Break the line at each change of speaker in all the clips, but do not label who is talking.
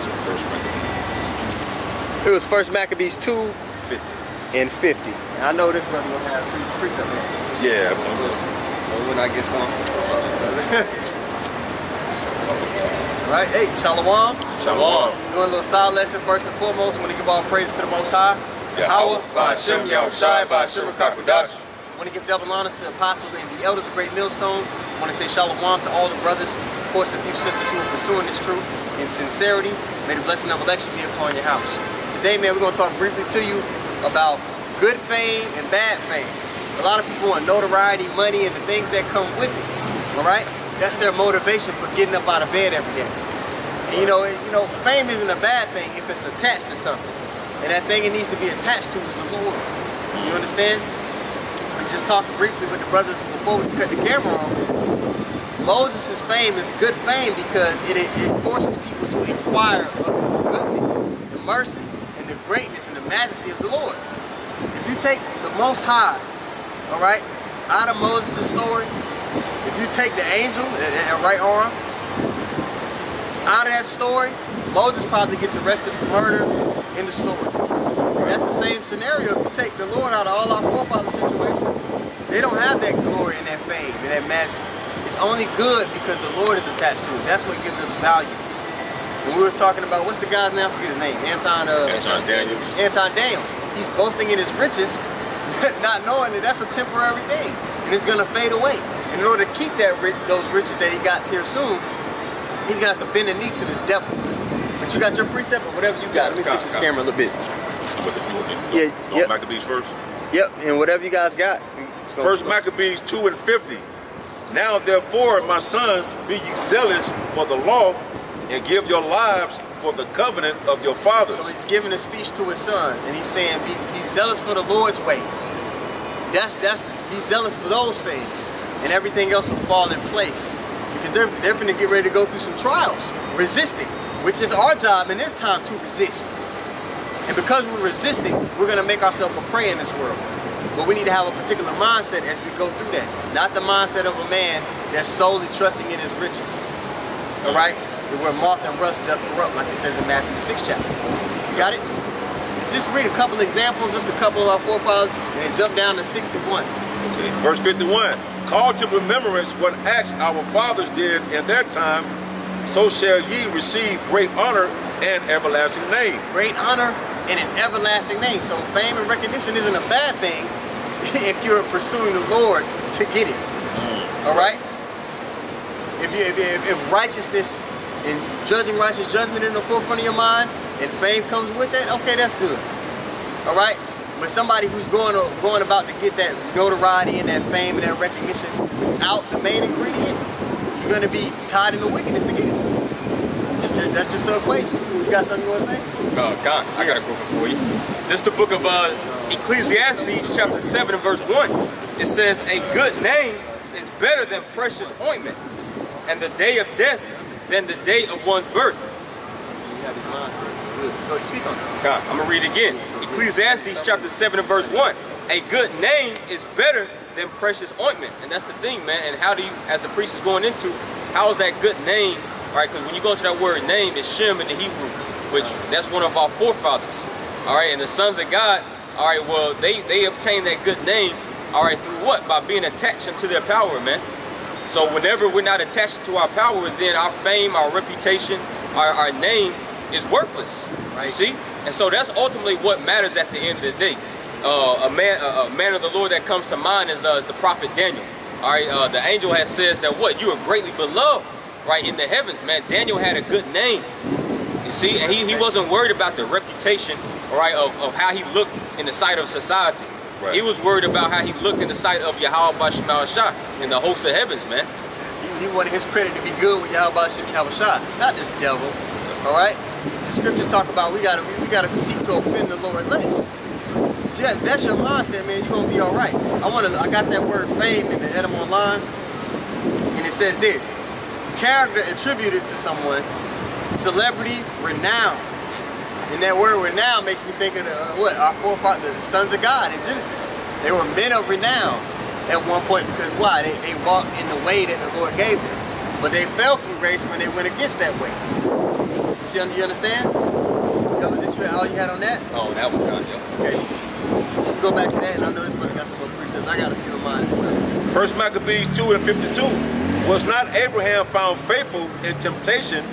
to First Maccabees.
It was First Maccabees 2
50.
and 50. I know this brother gonna have precept man.
Yeah,
when I get some.
Right? Hey, Shalom.
Shalom.
Doing a little side lesson first and foremost. I want to give all praises to the Most High.
Yahweh,
Ba'Hashem, Yahushai, Ba'Hashem,
Rakakwadash.
I want to give double honors to the apostles and the elders of Great Millstone. I want to say Shalom to all the brothers, of course the few sisters who are pursuing this truth in sincerity. May the blessing of election be upon your house. Today, man, we're going to talk briefly to you about good fame and bad fame. A lot of people want notoriety, money, and the things that come with it. All right? That's their motivation for getting up out of bed every day. And you know, fame isn't a bad thing if it's attached to something. And that thing it needs to be attached to is the Lord. You understand? We just talked briefly with the brothers before we cut the camera on. Moses' fame is good fame because it forces people to inquire of the goodness, the mercy, and the greatness and the majesty of the Lord. If you take the Most High, all right, out of Moses' story, if you take the angel, that right arm, out of that story, Moses probably gets arrested for murder in the story. And that's the same scenario if you take the Lord out of all our forefather situations. They don't have that glory and that fame and that majesty. It's only good because the Lord is attached to it. That's what gives us value. When we was talking about, what's the guy's name? I forget his name. Anton
Daniels.
Anton Daniels. He's boasting in his riches, not knowing that that's a temporary thing. And it's going to fade away. And in order to keep those riches that he got here soon, he's going to have to bend the knee to this devil. But you got your precept or whatever you got. Let me fix this camera a little bit.
Yeah. Maccabees first?
Yep, and whatever you guys got.
First Maccabees 2 and 50. Now therefore, my sons, be ye zealous for the law, and give your lives for the covenant of your fathers.
So he's giving a speech to his sons, and he's saying, be zealous for the Lord's way. Be zealous for those things, and everything else will fall in place. Because they're finna get ready to go through some trials, resisting, which is our job in this time to resist. And because we're resisting, we're gonna make ourselves a prey in this world. But we need to have a particular mindset as we go through that. Not the mindset of a man that's solely trusting in his riches. All right? Where moth and rust doth corrupt, like it says in Matthew the 6th chapter. You got it? Let's just read a couple examples, just a couple of our forefathers, and then jump down to 61.
Okay. Verse 51. Call to remembrance what acts our fathers did in their time, so shall ye receive great honor and everlasting name. Great honor and an everlasting name. So fame and recognition isn't a bad thing if you're pursuing the Lord to get it. All right? If righteousness and judging righteous judgment in the forefront of your mind and fame comes with that, okay, that's good. All right? But somebody who's going about to get that notoriety and that fame and that recognition without the main ingredient, you're going to be tied into wickedness to get it. That's just the equation. You got something you want to say?
Con, I got a quick one for you. This is the book of Ecclesiastes, chapter 7 and verse 1. It says, a good name is better than precious ointment, and the day of death than the day of one's birth.
You have his mindset. Good. Go ahead, speak on it.
God, I'm gonna read it again. Ecclesiastes chapter 7 and verse 1. A good name is better than precious ointment. And that's the thing, man. And how do you, as the priest is going into, how is that good name? All right, because when you go into that word name, it's Shem in the Hebrew, which that's one of our forefathers. All right, and the sons of God, all right, well, they obtain that good name, all right, through what? By being attached to their power, man. So whenever we're not attached to our power, then our fame, our reputation, our name is worthless. Right. You see? And so that's ultimately what matters at the end of the day. A man of the Lord that comes to mind is the prophet Daniel. All right, the angel has says that what? You are greatly beloved, right, in the heavens, man. Daniel had a good name. You see? And he wasn't worried about the reputation, all right, of how he looked in the sight of society. Right. He was worried about how he looked in the sight of Yahweh Ba'Shem Yahushai in the host of heavens, man.
He wanted his credit to be good with Yahweh Ba'Shem Yahushai, not this devil. All right? The scriptures talk about we gotta seek to offend the Lord less. Yeah, that's your mindset, man. You're gonna be all right. I got that word fame in the Edom Online, and it says this: character attributed to someone, celebrity, renown. And that word renown makes me think of our forefathers, the sons of God in Genesis. They were men of renown at one point because why? They walked in the way that the Lord gave them. But they fell from grace when they went against that way.
You see, you understand? That was it, all you had on that?
Oh, that one got you.
Okay. We'll go back to that, and I know this brother got some more precepts. I got a few of mine as well.
First Maccabees 2:52. Was not Abraham found faithful in temptation,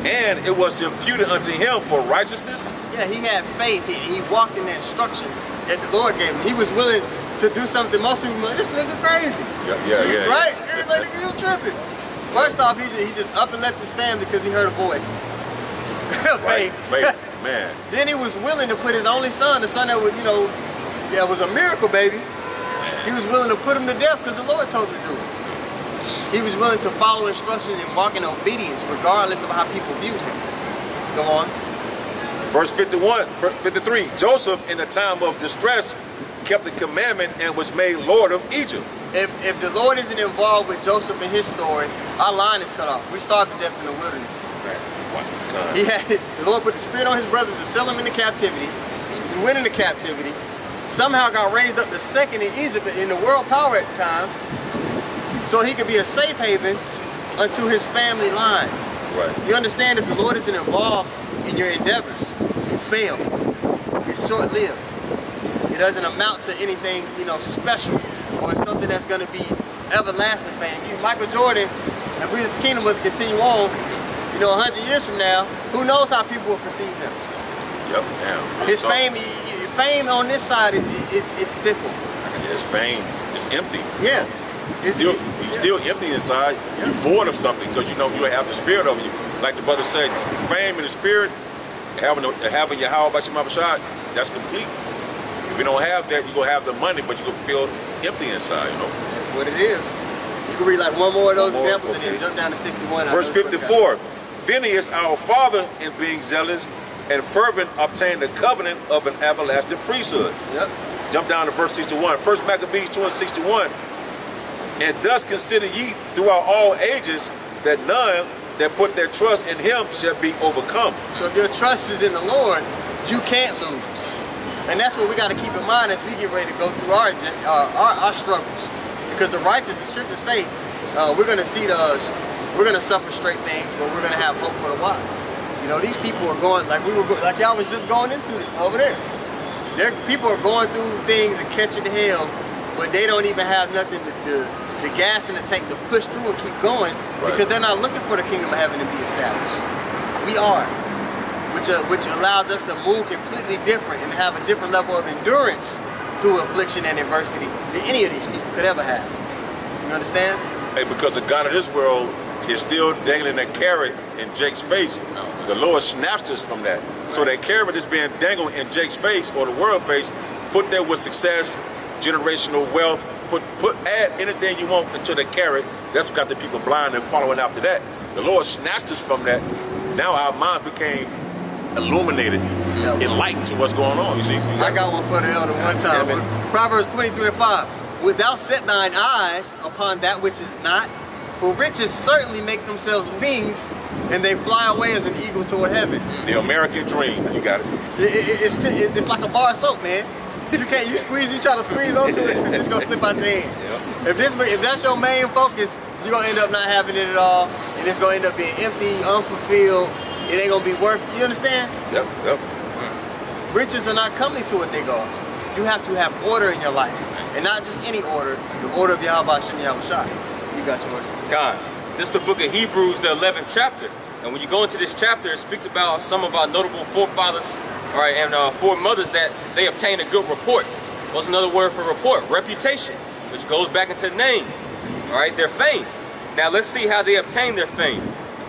and it was imputed unto him for righteousness?
Yeah, he had faith. He walked in the instruction that the Lord gave him. He was willing to do something most people like, this nigga crazy.
Yeah.
Right? Like, nigga, you tripping. First off, he just up and left his family because he heard a voice.
Right. Faith, man.
Then he was willing to put his only son, the son that was, that was a miracle, baby. He was willing to put him to death because the Lord told him to do it. He was willing to follow instruction and walk in obedience regardless of how people viewed him. Go on.
Verse 53, Joseph in the time of distress kept the commandment and was made Lord of Egypt.
If the Lord isn't involved with Joseph and his story, our line is cut off. We starved to death in the wilderness. The Lord put the spirit on his brothers to sell him into captivity. He went into captivity. Somehow got raised up to second in Egypt in the world power at the time, so he could be a safe haven unto his family line.
Right.
You understand, if the Lord isn't involved in your endeavors, you fail. It's short-lived. It doesn't amount to anything, special, or something that's going to be everlasting fame. Michael Jordan, if his kingdom was to continue on, 100 years from now, who knows how people will perceive him?
Yep. Damn.
His fame on this side it's fickle.
His fame is empty.
Yeah.
You're still empty inside. You're void of something because you have the spirit of you. Like the brother said, fame and the spirit, having your how about your mama shot, that's complete. If you don't have that, you're going to have the money, but you're going to feel empty inside,
That's what it is. You can read like one more of those examples and then jump down to 61.
Verse 54, Phineas, our father, in being zealous and fervent, obtained the covenant of an everlasting priesthood.
Yep.
Jump down to verse 61. First Maccabees 2:61. And thus consider ye throughout all ages that none that put their trust in him shall be overcome. So
if your trust is in the Lord, you can't lose. And that's what we got to keep in mind as we get ready to go through our struggles. Because the righteous, the scriptures say, we're going to suffer straight things, but we're going to have hope for the while. These people are going, like y'all was just going into it over there. People are going through things and catching the hell, but they don't even have nothing the gas in the tank to push through and keep going, because they're not looking for the kingdom of heaven to be established. We are, which allows us to move completely different and have a different level of endurance through affliction and adversity than any of these people could ever have. You understand?
Hey, because the God of this world is still dangling that carrot in Jake's face. The Lord snatched us from that. So that carrot is being dangled in Jake's face or the world face, put there with success, generational wealth, add anything you want into the carrot. That's what got the people blind and following after that. The Lord snatched us from that. Now our minds became illuminated, enlightened to what's going on, you see.
I got one for the elder one time. Proverbs 23:5. Wilt thou set thine eyes upon that which is not? For riches certainly make themselves wings, and they fly away as an eagle toward heaven.
The American dream, you got it.
It's like a bar of soap, man. You try to squeeze onto it, it's gonna slip out your hand. If that's your main focus, you're gonna end up not having it at all, and it's gonna end up being empty, unfulfilled. It ain't gonna be worth it. You understand?
Yep.
Riches are not coming to a nigga. You have to have order in your life, and not just any order. The order of Yahweh Hashem Yahweh Shai. You got yours.
God, this is the book of Hebrews, the 11th chapter. And when you go into this chapter, it speaks about some of our notable forefathers, all right, and foremothers that they obtained a good report. What's another word for report? Reputation, which goes back into name, all right, their fame. Now let's see how they obtained their fame.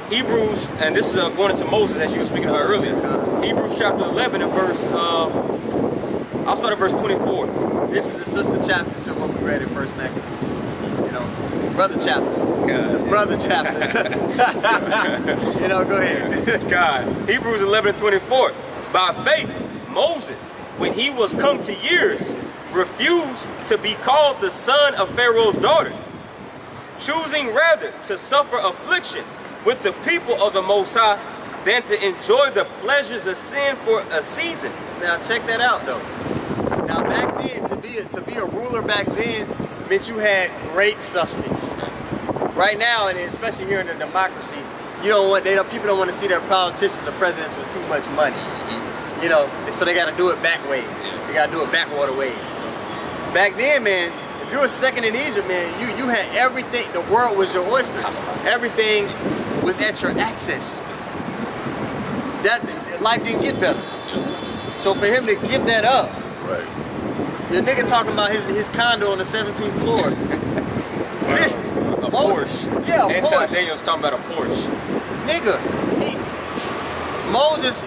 Hebrews, and this is going into Moses, as you were speaking about earlier. Hebrews chapter 11 and verse, I'll start at verse 24.
This is the sister chapter to what we read in First Maccabees. Brother chapter. It's the brother chapter. Go ahead.
God. Hebrews 11:24. By faith, Moses, when he was come to years, refused to be called the son of Pharaoh's daughter, choosing rather to suffer affliction with the people of the Most High than to enjoy the pleasures of sin for a season.
Now check that out though. Now back then, to be a ruler back then meant you had great substance. Right now, and especially here in a democracy, you don't want, people don't want to see their politicians or presidents with too much money. You know, so they got to do it back ways. They got to do it backwater ways. Back then, man, if you were second in Egypt, man, you had everything. The world was your oyster. Everything was at your access. That life didn't get better. So for him to give that up,
Right.
the nigga talking about his condo on the 17th floor.
A Porsche.
Yeah, a
Anti
Porsche.
Daniel's talking about a Porsche.
Nigga, Moses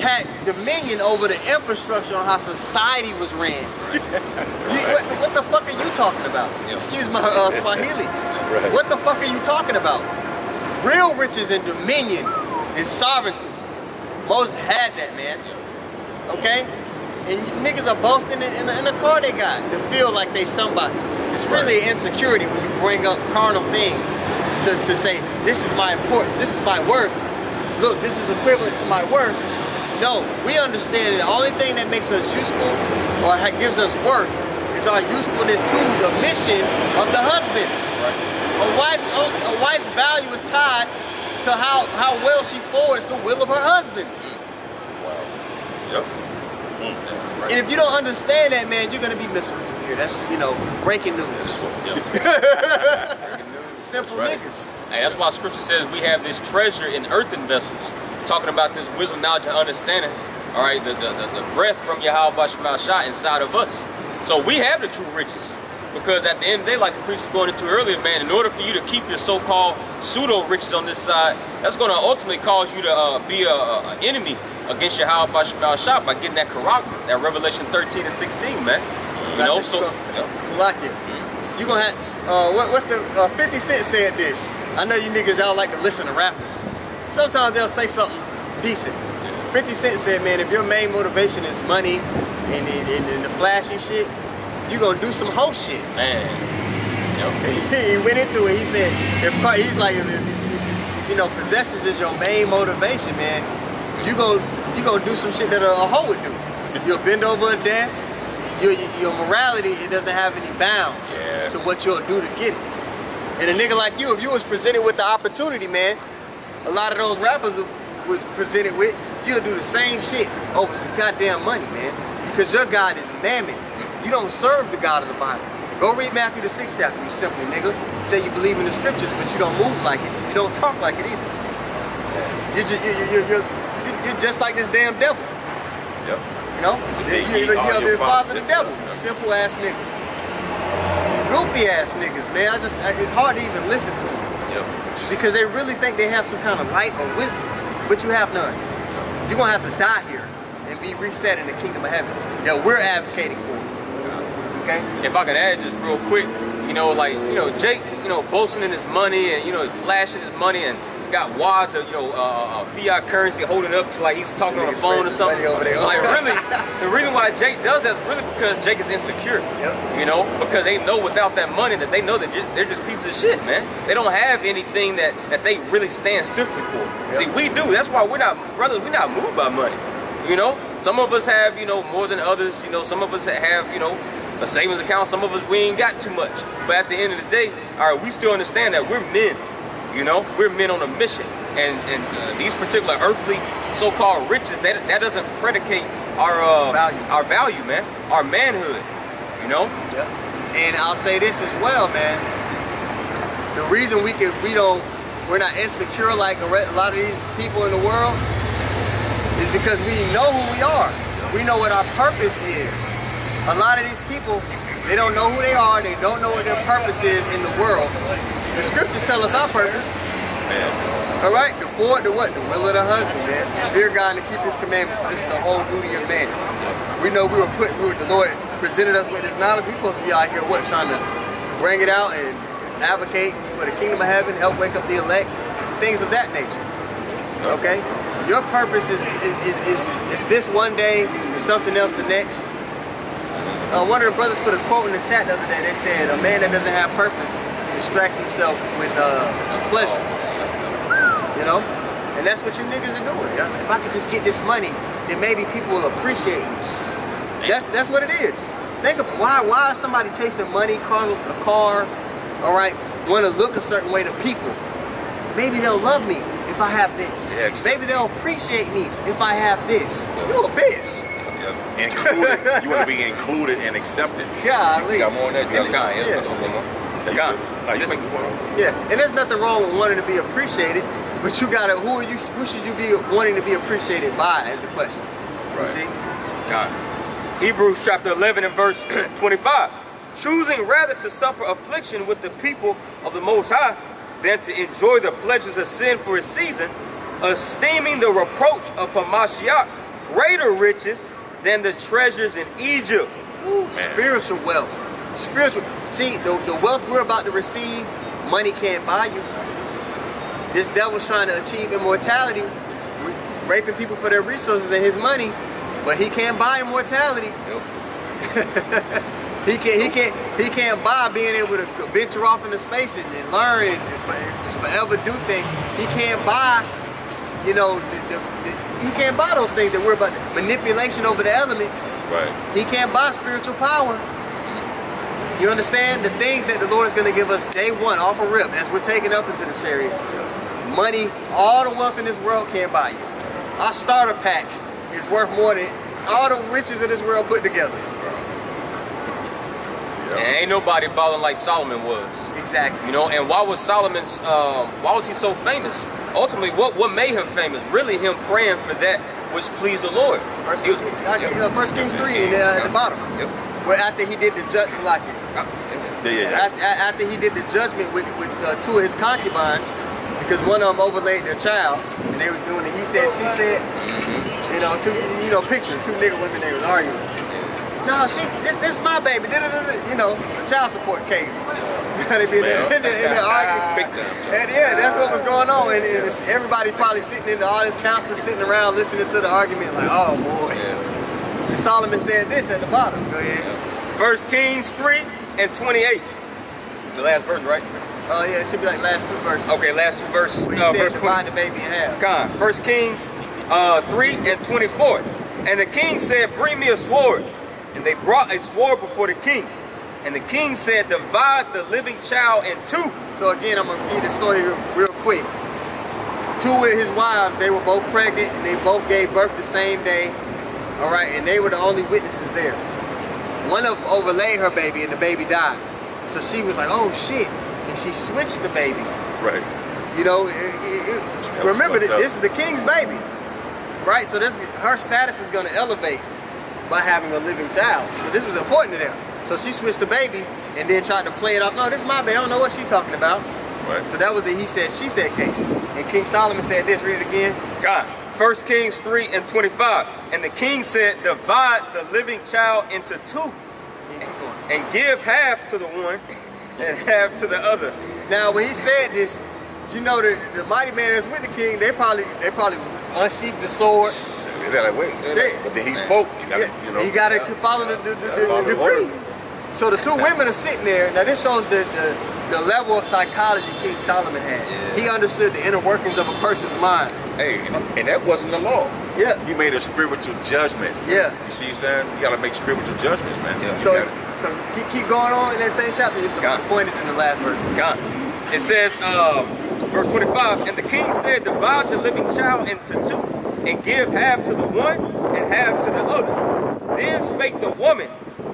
had dominion over the infrastructure on how society was ran. What the fuck are you talking about?
Yeah.
Excuse my Swahili.
Right.
What the fuck are you talking about? Real riches and dominion and sovereignty. Moses had that, man. Okay? And niggas are boasting in the car they got to feel like they somebody. It's really an insecurity when you bring up carnal things to say, this is my importance, this is my worth. Look, this is equivalent to my worth. No, we understand that the only thing that makes us useful or gives us worth is our usefulness to the mission of the husband. A wife's value is tied to how well she forwards the will of her husband.
Yep.
And if you don't understand that, man, you're gonna be miserable here. That's, you know, breaking news. Simple
That's right.
niggas.
Hey, that's why Scripture says we have this treasure in earthen vessels. Talking about this wisdom, knowledge, and understanding. All right, the breath from Yahweh Shema Shah inside of us. So we have the true riches. Because at the end of the day, like the priest was going into earlier, man, in order for you to keep your so-called pseudo-riches on this side, that's going to ultimately cause you to be an enemy against Yahweh Shema Shah by getting that Quran, that Revelation 13 and 16, man. You know, so...
It's like it. You gonna have... what's the 50 Cent said this. I know you niggas, y'all like to listen to rappers. Sometimes they'll say something decent. 50 Cent said, man, if your main motivation is money and the flashy shit, you gonna do some hoe shit.
Man.
He went into it. He said, if you know, possessions is your main motivation, man, you gonna do some shit that a hoe would do. You'll bend over a desk. Your morality, it doesn't have any bounds to what you'll do to get it. And a nigga like you, if you was presented with the opportunity, man, a lot of those rappers was presented with, you'll do the same shit over some goddamn money, man. Because your God is mammon. You don't serve the God of the Bible. Go read Matthew the 6th chapter, you simple nigga. Say you believe in the scriptures, but you don't move like it. You don't talk like it either. You're just like this damn devil.
Yep.
You know? You're the father of the devil. Simple ass nigga. Goofy ass niggas, man. It's hard to even listen to them.
Yep.
Because they really think they have some kind of light or wisdom, but you have none. You're gonna have to die here and be reset in the kingdom of heaven that we're advocating for. Okay?
If I can add just real quick, you know, like, you know, Jake, you know, boasting in his money and, you know, flashing his money and got wads of, you know, fiat currency holding up to like he's talking on the phone or something.
Over there.
Like really, the reason why Jake does that is really because Jake is insecure.
Yep.
You know, because they know without that money that they know that they're just pieces of shit, man. They don't have anything that they really stand stiffly for.
Yep.
See, we do. That's why we're not moved by money. You know, some of us have, you know, more than others. You know, some of us have, you know, a savings account. Some of us, we ain't got too much. But at the end of the day, all right, we still understand that we're men. You know, we're men on a mission, and these particular earthly so-called riches, that doesn't predicate our value, man, our manhood. You know.
Yep. And I'll say this as well, man. The reason we're not insecure like a lot of these people in the world is because we know who we are. We know what our purpose is. A lot of these people, they don't know who they are. They don't know what their purpose is in the world. The scriptures tell us our purpose. All right, the what? The will of the husband, man. Fear God and keep His commandments. For this is the whole duty of man. We know the Lord presented us with His knowledge. We're supposed to be out here, trying to bring it out and advocate for the kingdom of heaven, help wake up the elect, things of that nature. Okay, your purpose is this one day, and something else the next. One of the brothers put a quote in the chat the other day. They said, "A man that doesn't have purpose distracts himself with pleasure." You know, and that's what you niggas are doing. Yeah? If I could just get this money, then maybe people will appreciate me. That's what it is. Think about why is somebody chasing money, a car, all right, want to look a certain way to people? Maybe they'll love me if if I have this.
Yeah,
Maybe they'll appreciate me if I have this. You a bitch.
Yeah. Included. You want to be included and accepted.
Golly.
You got more on that? You got
Yeah, and there's nothing wrong with wanting to be appreciated, but you gotta, who should you be wanting to be appreciated by is the question.
Right.
You see?
God. Hebrews chapter 11 and verse 25. Choosing rather to suffer affliction with the people of the Most High than to enjoy the pleasures of sin for a season, esteeming the reproach of Hamashiach greater riches than the treasures in Egypt.
Ooh, spiritual wealth. Spiritual. See, the wealth we're about to receive, money can't buy you. This devil's trying to achieve immortality, raping people for their resources and his money, but he can't buy immortality. He can't buy being able to venture off into space and learn and forever do things. He can't buy, you know, he can't buy those things that we're about. Manipulation over the elements.
Right.
He can't buy spiritual power. You understand? The things that the Lord is going to give us day one off a rip as we're taking up into the chariots. Money, all the wealth in this world can't buy you. Our starter pack is worth more than all the riches of this world put together.
And ain't nobody balling like Solomon was.
Exactly.
You know, and why was why was he so famous? Ultimately, what made him famous? Really him praying for that which pleased the Lord.
First Kings 3 at the bottom.
Yep.
Where after he did the judgment, after he did the judgment with two of his concubines, because one of them overlaid their child, and they was doing the he said, she said, picture two nigga women, they was arguing. No, this my baby, the child support case. They be in there arguing.
Big time.
And yeah, that's what was going on, and everybody probably sitting in all this counselors sitting around listening to the argument, like, oh boy. Yeah. And Solomon said this at the bottom. Go ahead.
1 Kings 3 and 28. The last verse, right?
Oh yeah, it should be like last two verses.
Okay, last two verses.
He said
verse
divide the baby in half.
God, 1 Kings 3 and 24. And the king said, bring me a sword. And they brought a sword before the king. And the king said, divide the living child in two.
So again, I'm going to read the story real quick. Two of his wives, they were both pregnant, and they both gave birth the same day. All right, and they were the only witnesses there. One of them overlaid her baby, and the baby died. So she was like, oh shit. And she switched the baby.
Right.
You know, remember, this is the king's baby. Right, so her status is going to elevate by having a living child. So this was important to them. So she switched the baby and then tried to play it off. No, this is my baby. I don't know what she's talking about.
Right.
So that was the he said, she said case. And King Solomon said this, read it again.
God, 1 Kings 3 and 25. And the king said, divide the living child into two. And give half to the one and half to the other.
Now when he said this, you know the mighty man that's with the king, they probably unsheathed the sword.
They're like, wait, but then he spoke.
You gotta follow the decree. So the two women are sitting there. Now this shows the level of psychology King Solomon had. Yeah. He understood the inner workings of a person's mind.
Hey, and that wasn't the law.
Yeah.
He made a spiritual judgment.
Yeah.
You see what I'm saying? You gotta make spiritual judgments, man.
Yeah.
So keep going on in that same chapter. The point is in the last verse.
God. It says, verse 25, and the king said, divide the living child into two, and give half to the one and half to the other. Then spake the woman,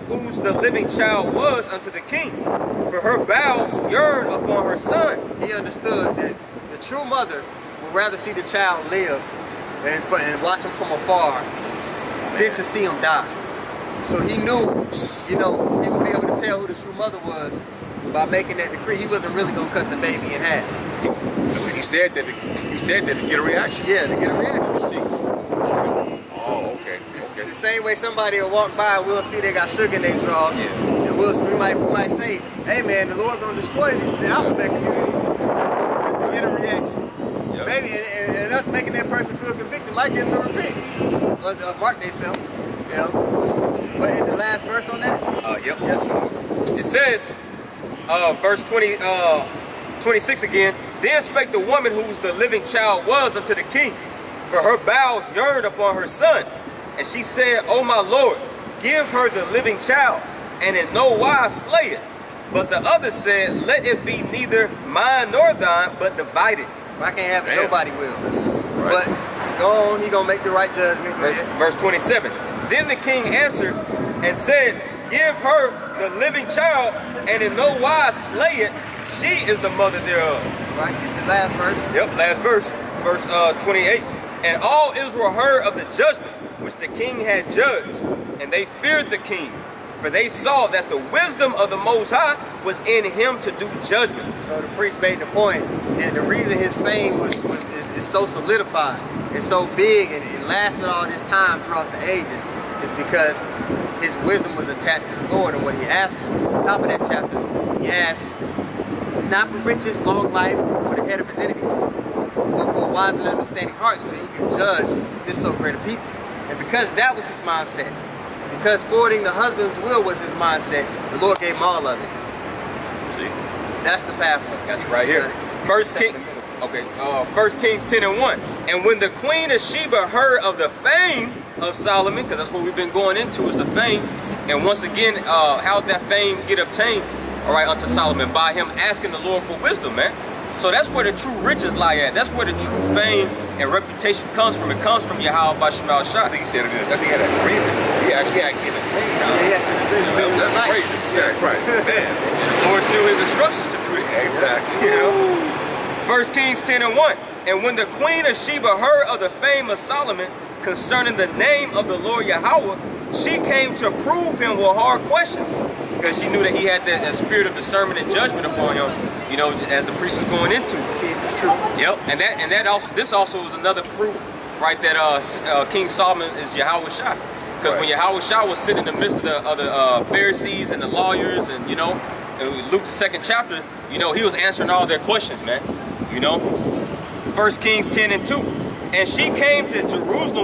whose the living child was, unto the king, for her bowels yearned upon her son.
He understood that the true mother would rather see the child live and watch him from afar than to see him die. So he knew, he would be able to tell who the true mother was by making that decree. He wasn't really gonna cut the baby in half.
He said that to get a reaction.
Yeah, to get a reaction.
Let's see. Oh, okay.
The same way somebody will walk by and we'll see they got sugar in their drawers. Yeah. And we might say, hey man, the Lord gonna destroy the alphabet community. Just to get a reaction. Yep. Maybe and us making that person feel convicted might get them to repent. Or mark themselves. But in the last verse on that?
Yep. It says, verse 26 again, then spake the woman whose the living child was unto the king, for her bowels yearned upon her son. And she said, O my Lord, give her the living child, and in no wise slay it. But the other said, let it be neither mine nor thine, but divided.
I can't have it,
Damn.
nobody will.
Right.
But go on, he gonna make the right judgment. Go ahead.
Verse 27. Then the king answered and said, give her the living child, and in no wise slay it. She is the mother thereof.
Right, get the last verse.
Yep, last verse. Verse 28. And all Israel heard of the judgment which the king had judged, and they feared the king, for they saw that the wisdom of the Most High was in him to do judgment.
So the priest made the point that the reason his fame is so solidified and so big and lasted all this time throughout the ages is because his wisdom was attached to the Lord and what he asked for. On top of that chapter, he asked not for riches, long life, or the head of his enemies, but for a wise and understanding heart so that he can judge this so great a people. And because that was his mindset, because forwarding the husband's will was his mindset, the Lord gave him all of it.
See?
That's the pathway.
Got you right here. First Kings 10:1. And when the queen of Sheba heard of the fame of Solomon, because that's what we've been going into is the fame, and once again, how did that fame get obtained? All right, unto Solomon, by him asking the Lord for wisdom, man. So that's where the true riches lie at. That's where the true fame and reputation comes from. It comes from Yahweh Bashmal Shah.
I think he said it. I think he had a dream. He actually had a dream.
Yeah,
That's crazy. Yeah, right. Man.
And the Lord sealed his instructions to do that.
Exactly.
You know? 1 Kings 10:1. And when the queen of Sheba heard of the fame of Solomon concerning the name of the Lord Yahweh, she came to prove him with hard questions, because she knew that he had that spirit of discernment and judgment upon him, you know, as the priest is going into.
see if it's true.
Yep, and that also, this also is another proof, right, that King Solomon is Yahweh Shah. Because when Yahweh Shah was sitting in the midst of the Pharisees and the lawyers, and you know, in Luke the 2nd chapter, you know, he was answering all their questions, man. You know, 1 Kings 10:2. And she came to Jerusalem